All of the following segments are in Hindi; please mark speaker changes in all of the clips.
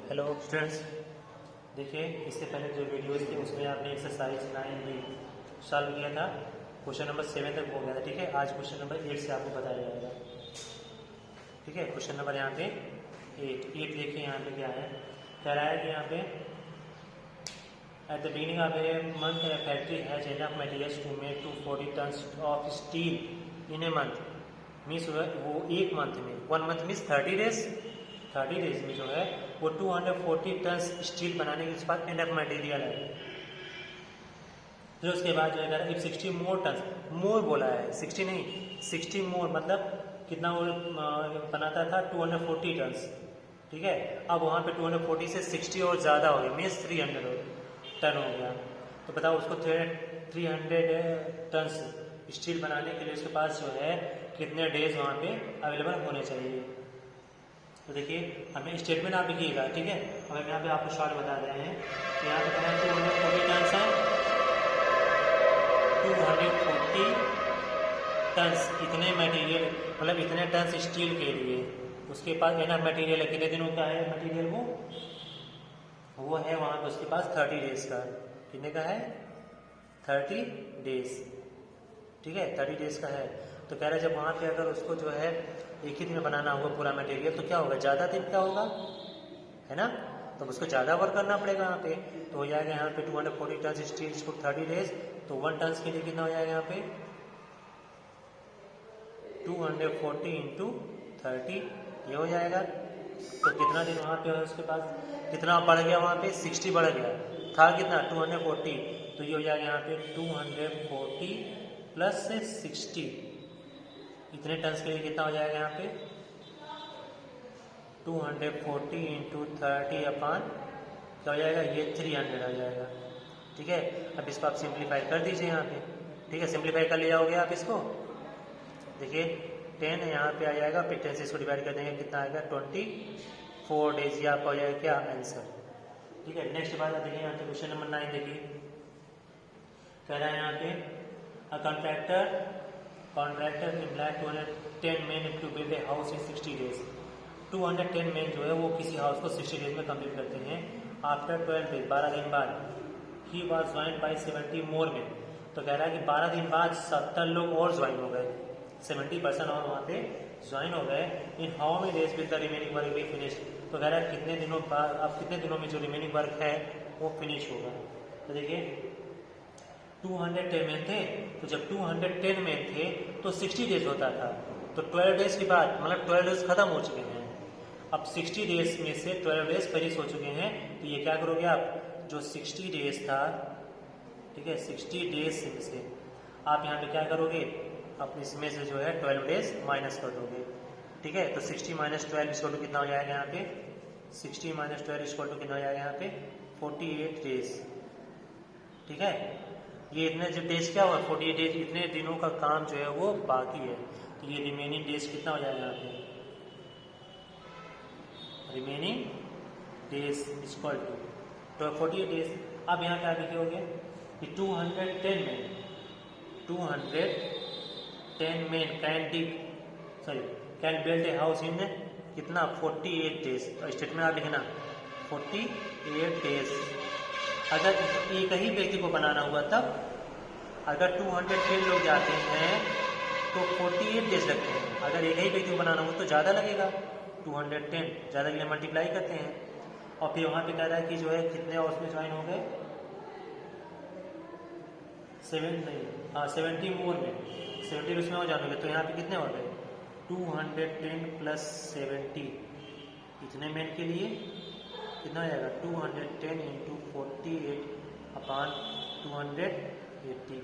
Speaker 1: हेलो स्टूडेंट्स, देखिए इससे पहले जो वीडियोस थी उसमें आपने एक्सरसाइज 9 भी सॉल्व किया था। क्वेश्चन नंबर 7 तक हो गया था। ठीक है, आज क्वेश्चन नंबर 8 से आपको बताया जाएगा। ठीक है, क्वेश्चन नंबर यहाँ पे 8 देखिए यहाँ पे क्या है। कह रहा है कि यहाँ पे at the beginning of a month a factory has enough materials to make 240 tons of steel in a month. Means वो एक मंथ में, 1 मंथ मीन्स 30 डेज में जो है वो 240 टन स्टील बनाने के बाद एंड ऑफ मटेरियल है। फिर उसके बाद जो है इफ 60 मोर टन, मोर बोला है 60 नहीं, 60 मोर मतलब कितना वो बनाता था 240 टन। ठीक है, अब वहाँ पे 240 से 60 और ज़्यादा हो गया, मीन्स 300 टन हो गया। तो बताओ उसको 300 टन स्टील बनाने के लिए उसके पास जो है कितने डेज वहाँ पे अवेलेबल होने चाहिए। तो देखिए हमें स्टेटमेंट आप लिखिएगा। ठीक है, अब यहाँ पे आपको शॉर्ट बता रहे हैं तो यहाँ पे कहना है 240 टन्स है, 240 टन्स इतने मटेरियल मतलब इतने टन्स स्टील के लिए उसके पास एनफ मटेरियल है। कितने दिनों का है मटेरियल वो है वहाँ पे उसके पास 30 डेज का। कितने का है 30 डेज। ठीक है, 30 डेज का है। तो कह रहा है जब वहाँ पे अगर उसको जो है एक ही दिन में बनाना होगा पूरा मटेरियल तो क्या होगा, ज़्यादा दिन का होगा, है ना। तो उसको ज़्यादा वर्क करना पड़ेगा यहाँ पे। तो हो जाएगा यहाँ पे 240 टन स्टील इसको 30 डेज, तो 1 टन के लिए कितना हो जाएगा यहाँ पे 240 इंटू 30, ये हो जाएगा। तो कितना दिन वहाँ पे है उसके पास, कितना बढ़ गया वहाँ पे 60 बढ़ गया था, कितना 240। तो ये हो जाएगा यहाँ पे 240 प्लस 60, इतने टन्स के लिए कितना हो जाएगा यहाँ पे 240 इंटू 30 अपान क्या हो जाएगा, ये 300 आ जाएगा। ठीक है, अब इसको आप सिंप्लीफाई कर दीजिए यहाँ पे। ठीक है, सिंप्लीफाई कर ले जाओगे आप इसको। देखिए 10 यहाँ पे आ जाएगा, फिर 10 से इसको डिवाइड कर देंगे, कितना आएगा 24 डेज। ये आपका हो जाएगा क्या आंसर। ठीक है, नेक्स्ट बात देखिए यहाँ पे क्वेश्चन नंबर 9 देखिए। कह रहा है यहाँ पे a contractor employed 210 men to build a house in 60 days. 210 men जो है वो किसी हाउस को 60 डेज में कंप्लीट करते हैं। आफ्टर 12 डेज 12 दिन बाद he was join by 70 more main. तो कह रहा है कि 12 दिन बाद 70 लोग और ज्वाइन हो गए, 70% और वहाँ पे ज्वाइन हो गए। In how many days will the remaining work be finished. तो कह रहा है कितने दिनों बाद, अब कितने दिनों में जो रिमेनिंग वर्क है वो फिनिश होगा। तो देखिए 210 में थे, तो जब 210 में थे तो 60 डेज होता था। तो 12 डेज के बाद मतलब 12 डेज खत्म हो चुके हैं, अब 60 डेज में से 12 डेज फिनिश हो चुके हैं। तो ये क्या करोगे आप, जो 60 डेज था, ठीक है 60 डेज में से आप यहाँ पे क्या करोगे, आप इसमें से जो है 12 डेज माइनस कर दोगे। ठीक है, तो 60 माइनस 12 इक्वल टू कितना हो जाएगा यहाँ पे, 60 माइनस 12 इक्वल टू कितना हो जाएगा यहाँ पे 48 डेज। ठीक है, ये इतने जो डेज क्या हुआ 48 डेज, इतने दिनों का काम जो है वो बाकी है। तो ये रिमेनिंग डेज कितना हो जाएगा यहाँ पे, remaining days equal to 48 days. अब यहाँ क्या लिखोगे कि 210 men can build a house in कितना 48 डेज। स्टेटमेंट आप लिखना 48 डेज। अगर एक ही व्यक्ति को बनाना हुआ तब, अगर 210 लोग जाते हैं तो 48 डेज लगते हैं। अगर एक ही व्यक्ति को बनाना हुआ तो ज़्यादा लगेगा, 210 ज़्यादा के लिए मल्टीप्लाई करते हैं। और फिर वहाँ पे कह रहा है कि जो है कितने और उसमें ज्वाइन हो गए 70 मोर में, 70 उसमें हो जाएंगे। तो यहाँ पे कितने हो गए 210 प्लस 70, इतने मेन के लिए कितना हो जाएगा 210 इंटू 48 अपान 280।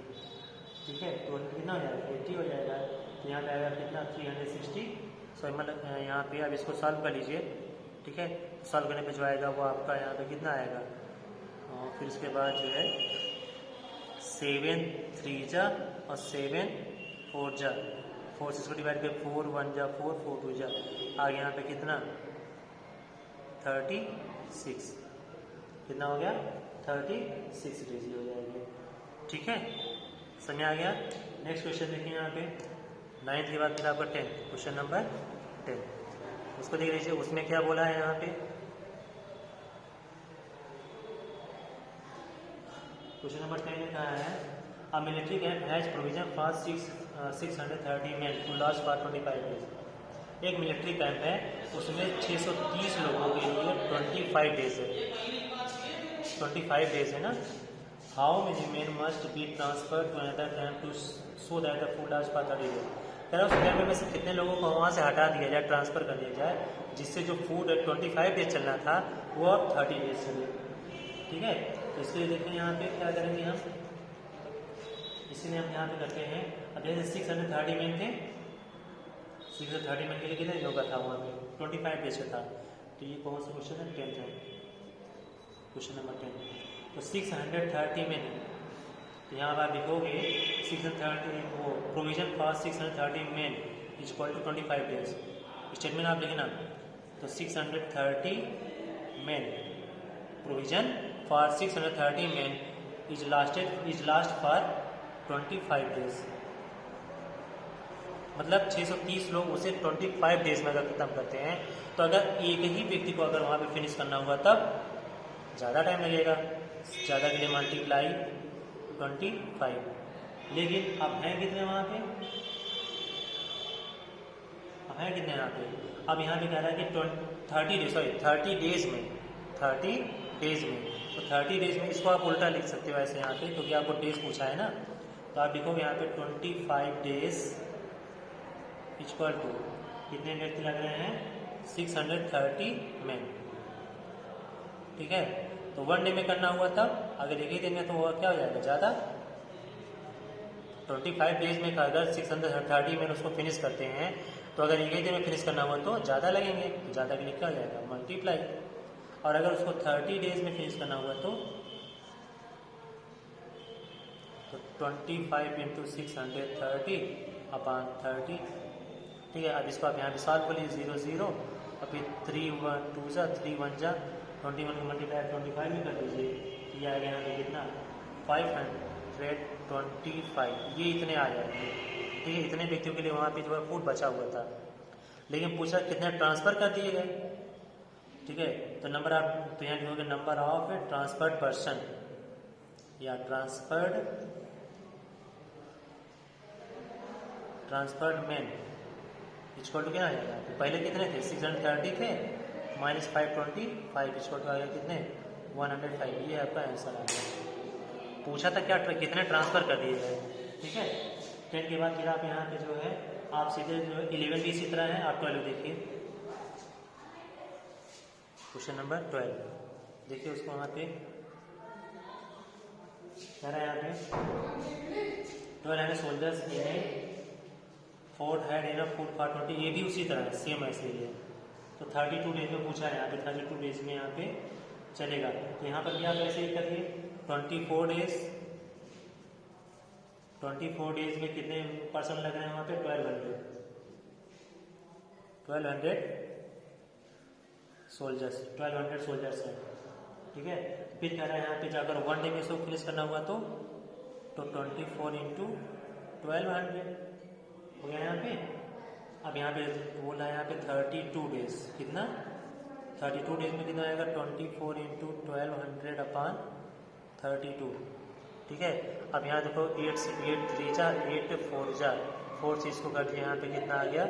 Speaker 1: ठीक है, तो कितना हो जाएगा 80 हो जाएगा। तो यहाँ पे आएगा कितना 360। सो मतलब यहाँ पे अब इसको सॉल्व कर लीजिए। ठीक है, सॉल्व करने पे जो आएगा वो आपका यहाँ पे कितना आएगा, और फिर उसके बाद जो है 7 3 जा और 7 4 जा, 4 से इसको डिवाइड कर 4 1 जा 4 4 2 जा, आगे यहाँ पे कितना 36, कितना हो गया 36 डेज हो जाएगी। ठीक है, समझ आ गया। नेक्स्ट क्वेश्चन देखिए यहाँ पे 9 के बाद फिर आपका 10, क्वेश्चन नंबर 10 उसको देख लीजिए। उसमें क्या बोला है यहाँ पे क्वेश्चन नंबर 10 में कहा है a military camp has provision for 630 men to last for 25 days. एक मिलिट्री कैंप है, उसमें 630 लोगों के लिए 25 डेज है, 25 डेज है ना। How many men must be transfer to another camp to so that the food last for 30 days. कह रहा उस कैंप में से कितने लोगों को वहाँ से हटा दिया जाए, ट्रांसफर कर दिया जाए, जिससे जो फूड 25 डेज चलना था वो अब 30 डेज चले। ठीक है, तो इसलिए देखिए यहाँ पे क्या करेंगे हम, इसीलिए हम यहाँ पे करते हैं। अब जैसे 630 men थे, 630 men के लिए कितने लोग था वहाँ पे 25 डेज का था। तो ये कौन सा क्वेश्चन है, 10th है, क्वेश्चन नंबर 10। तो 630 men, तो यहाँ पर आप लिखोगे 630 वो provision for 630 men is equal to 25 days. Statement आप लिखना, तो 630 men provision for 630 men is last for 25 days. मतलब 630 लोग उसे 25 डेज में अगर खत्म करते हैं, तो अगर एक ही व्यक्ति को अगर वहाँ पे फिनिश करना हुआ तब ज़्यादा टाइम लगेगा, ज़्यादा के लिए मल्टीप्लाई 25। लेकिन अब हैं कितने वहाँ पे, अब हैं कितने यहाँ पे, अब यहाँ पे कह रहा है कि 30 डेज में, तो 30 डेज में इसको आप उल्टा लिख सकते हो ऐसे यहाँ पे, क्योंकि आपको डेज पूछा है ना। तो आप लिखोगे यहाँ पे 25 डेज इक्वल टू कितने व्यक्ति लग रहे हैं, 630 men। ठीक है, तो 1 डे में करना हुआ तब, अगर एक ही दिन में तो वो क्या हो जाएगा ज़्यादा। 25 डेज में अगर 630 men उसको फिनिश करते हैं, तो अगर एक ही दिन में फिनिश करना हुआ तो ज़्यादा लगेंगे, तो ज़्यादा के लिए क्या हो जाएगा मल्टीप्लाई। और अगर उसको 30 डेज में फिनिश करना हुआ तो 25 इंटू 630 अपॉन 30। ठीक है, अब इसको आप यहाँ पे सॉल्व कर लीजिए, 0 0 और फिर 3 1 2 जा 3 1 जा 21 को मल्टीप्लाई 25 में कर दीजिए, ये आ गया यहाँ पे कितना 525, ये इतने आ जाएंगे। ठीक है, इतने व्यक्तियों के लिए वहाँ पे जो है फूड बचा हुआ था, लेकिन पूछा कितने ट्रांसफ़र कर दिए गए। ठीक है, तो नंबर आप तो यहाँ लिखोगे नंबर ऑफ ट्रांसफर्ड पर्सन या ट्रांसफर्ड मैन इक्वल टू क्या आ जाएगा, तो पहले कितने थे 630 थे माइनस 525 इक्वल टू आ गया कितने 105। ये आपका आंसर आ गया। पूछा था क्या कितने ट्रांसफर कर दिए गए। ठीक है, 10 के बाद फिर आप यहाँ पे जो है आप सीधे जो है 11 भी इसी तरह है, आप 12 देखिए, क्वेश्चन नंबर 12 देखिए, उसको वहाँ पे कह रहा है यहाँ पे 12 soldiers in fort had enough food for 20, ये भी उसी तरह है, सेम ऐसे ही है। तो 32 डेज में पूछा है यहाँ पे, 32 डेज में यहाँ पे चलेगा। तो यहाँ पर भी आप ऐसे ही करिए 24 डेज में कितने पर्सन लग रहे हैं वहाँ पे 1200 सोल्जर्स हैं। ठीक है, फिर कह रहा है यहाँ पे जाकर 1 डे में इसको फिनिश करना हुआ तो 24 इंटू 1200 हो गया यहाँ पे। अब यहाँ पे बोला है यहाँ पे 32 डेज, कितना 32 डेज में कितना आएगा 24 इंटू 1200 अपॉन 32। ठीक है, अब यहाँ देखो 8 3 जा 8 4 जा 4 से इसको कर दिया, यहाँ पे कितना आ गया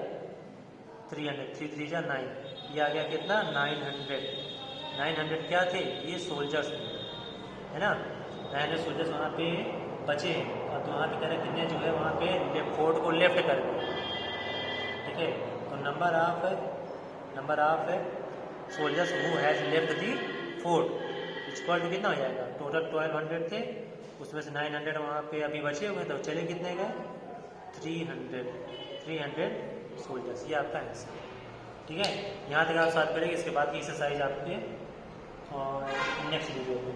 Speaker 1: 300, 3 3 जा 9, ये आ गया कितना 900 क्या थे, ये सोल्जर्स थे, है ना। 900 सोल्जर्स वहाँ पे बचे हैं, और तो वहाँ पे कह रहे कितने जो है वहाँ पे फोर्ट को लेफ्ट कर दिए। ठीक है, तो number of soldiers who has left the fort equal to कितना हो जाएगा, टोटल 1200 थे, उसमें से 900 वहाँ पे अभी बचे हुए, तो चले कितने गए 300 सोल्जर्स, ये आपका आंसर। ठीक है, यहाँ तक आप साथ करेंगे, इसके बाद की एक्सरसाइज आपके और नेक्स्ट वीडियो में।